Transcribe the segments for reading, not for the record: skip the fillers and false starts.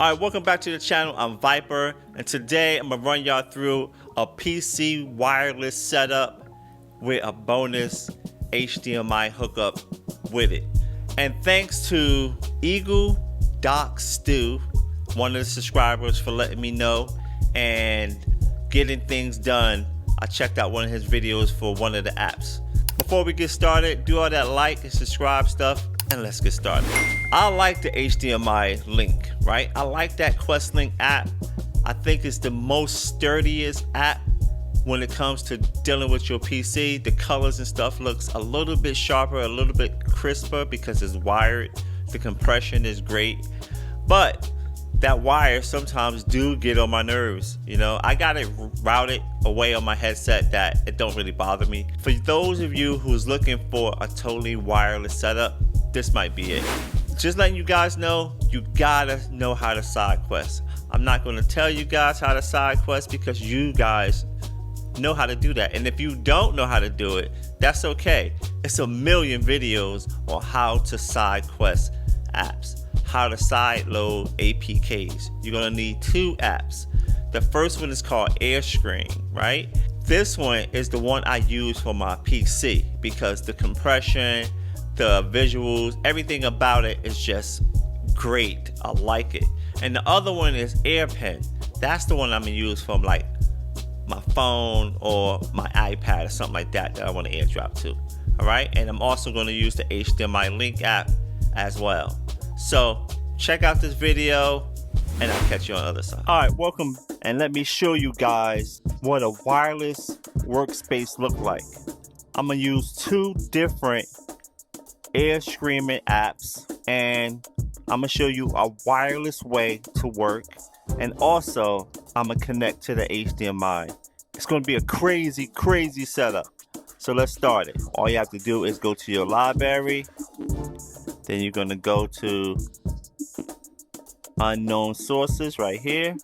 Alright, welcome back to the channel. I'm Viper, and today I'm gonna run y'all through a PC wireless setup with a bonus HDMI hookup with it. And thanks to Eagle Doc Stew, one of the subscribers, for letting me know and getting things done. I checked out one of his videos for one of the apps. Before we get started, do all that like and subscribe stuff, and let's get started. I like the HDMI Link, right? I like that Quest Link app. I think it's the most sturdiest app when it comes to dealing with your PC. The colors and stuff looks a little bit sharper, a little bit crisper because it's wired. The compression is great, but that wire sometimes do get on my nerves. You know, I got it routed away on my headset that it don't really bother me. For those of you who's looking for a totally wireless setup, this might be it. Just letting you guys know, you gotta know how to side quest. I'm not gonna tell you guys how to side quest because you guys know how to do that. And if you don't know how to do it, that's okay. It's a million videos on how to side quest apps, how to side load APKs. You're gonna need two apps. The first one is called AirScreen, right? This one is the one I use for my PC because the compression, the visuals, everything about it is just great. I like it. And the other one is AirPen. That's the one I'm gonna use from like my phone or my iPad or something like that I want to airdrop to. All right, and I'm also going to use the HDMI Link app as well. So check out this video and I'll catch you on the other side. All right, welcome, and let me show you guys what a wireless workspace look like. I'm gonna use two different air streaming apps, and I'm gonna show you a wireless way to work, and also I'm gonna connect to the HDMI. It's gonna be a crazy setup. So let's start it. All you have to do is go to your library, then you're gonna go to unknown sources right here,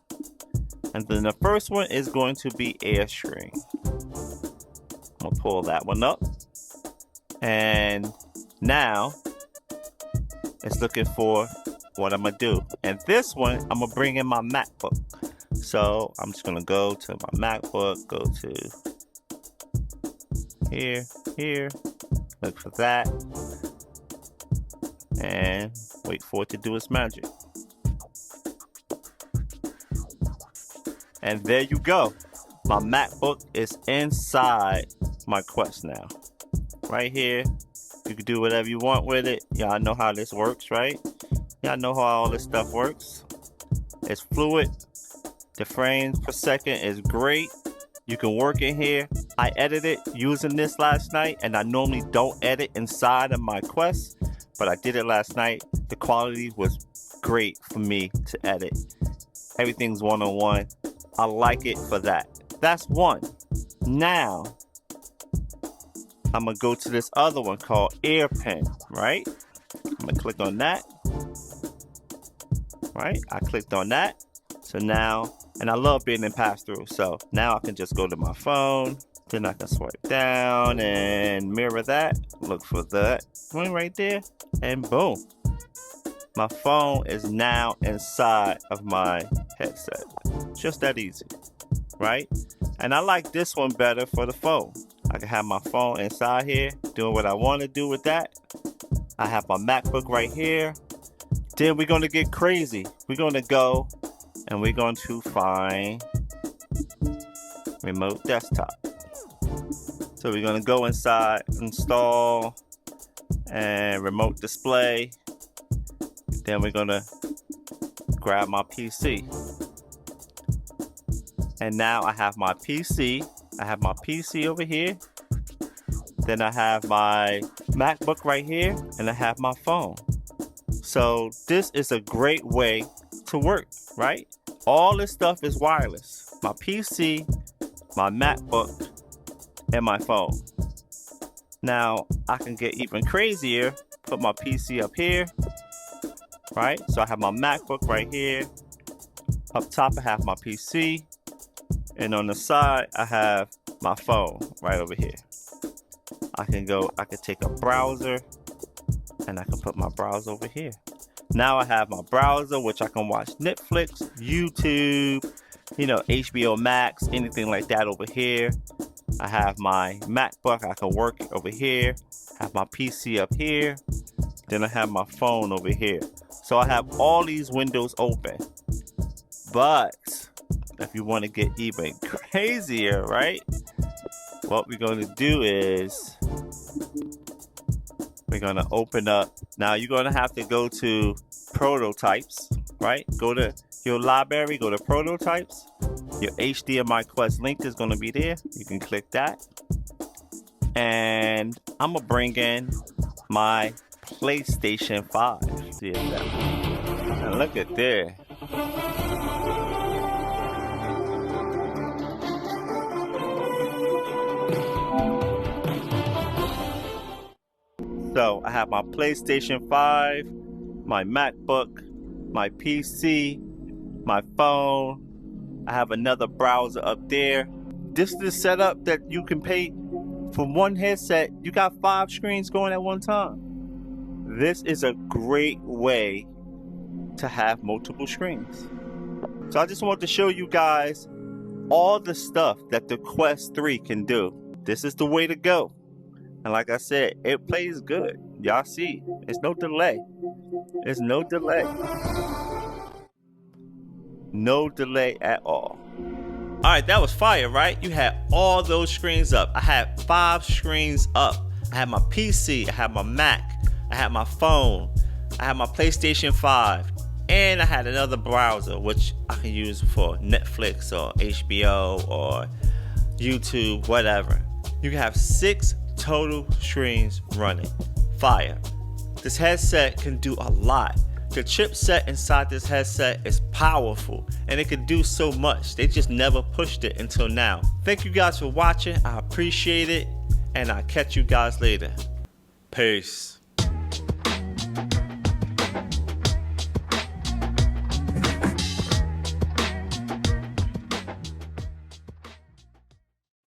and then the first one is going to be AirScreen. I'm gonna pull that one up, and now it's looking for what I'm gonna do. And this one, I'm gonna bring in my MacBook. So I'm just gonna go to my MacBook, go to here, look for that, and wait for it to do its magic. And there you go. My MacBook is inside my Quest now. Right here. You can do whatever you want with it. Y'all know how this works, right? Y'all know how all this stuff works. It's fluid. The frames per second is great. You can work in here. I edited using this last night, and I normally don't edit inside of my Quest, but I did it last night. The quality was great for me to edit. Everything's one-on-one. I like it for that. That's one. Now I'm gonna go to this other one called AirPen, right? I'm gonna click on that. Right, I clicked on that. So now, and I love being in pass-through, so now I can just go to my phone, then I can swipe down and mirror that, look for that one right there, and boom. My phone is now inside of my headset. Just that easy, right? And I like this one better for the phone. I can have my phone inside here, doing what I want to do with that. I have my MacBook right here. Then we're going to get crazy. We're going to go and we're going to find remote desktop. So we're going to go inside, install, and remote display. Then we're going to grab my PC. And now I have my PC. I have my PC over here. Then I have my MacBook right here, and I have my phone. So this is a great way to work, right? All this stuff is wireless. My PC, my MacBook, and my phone. Now I can get even crazier. Put my PC up here, right? So I have my MacBook right here. Up top I have my PC. And on the side, I have my phone right over here. I can take a browser and I can put my browser over here. Now I have my browser, which I can watch Netflix, YouTube, you know, HBO Max, anything like that over here. I have my MacBook, I can work over here. I have my PC up here. Then I have my phone over here. So I have all these windows open. But if you want to get even crazier, right? What we're going to do is we're going to open up. Now you're going to have to go to prototypes, right? Go to your library, go to prototypes. Your HDMI Quest link is going to be there. You can click that. And I'm going to bring in my PlayStation 5. See that? And look at there. So I have my PlayStation 5, my MacBook, my PC, my phone. I have another browser up there. This is the setup that you can pay for one headset. You got 5 screens going at one time. This is a great way to have multiple screens. So I just want to show you guys all the stuff that the Quest 3 can do. This is the way to go. And like I said, it plays good. Y'all see, it's no delay. There's no delay. No delay at all. Alright, that was fire, right? You had all those screens up. I had 5 screens up. I had my PC, I had my Mac, I had my phone, I had my PlayStation 5, and I had another browser which I can use for Netflix or HBO or YouTube, whatever. You can have 6 total screens running. Fire. This headset can do a lot. The chipset inside this headset is powerful and it can do so much. They just never pushed it until now. Thank you guys for watching. I appreciate it, and I'll catch you guys later. Peace.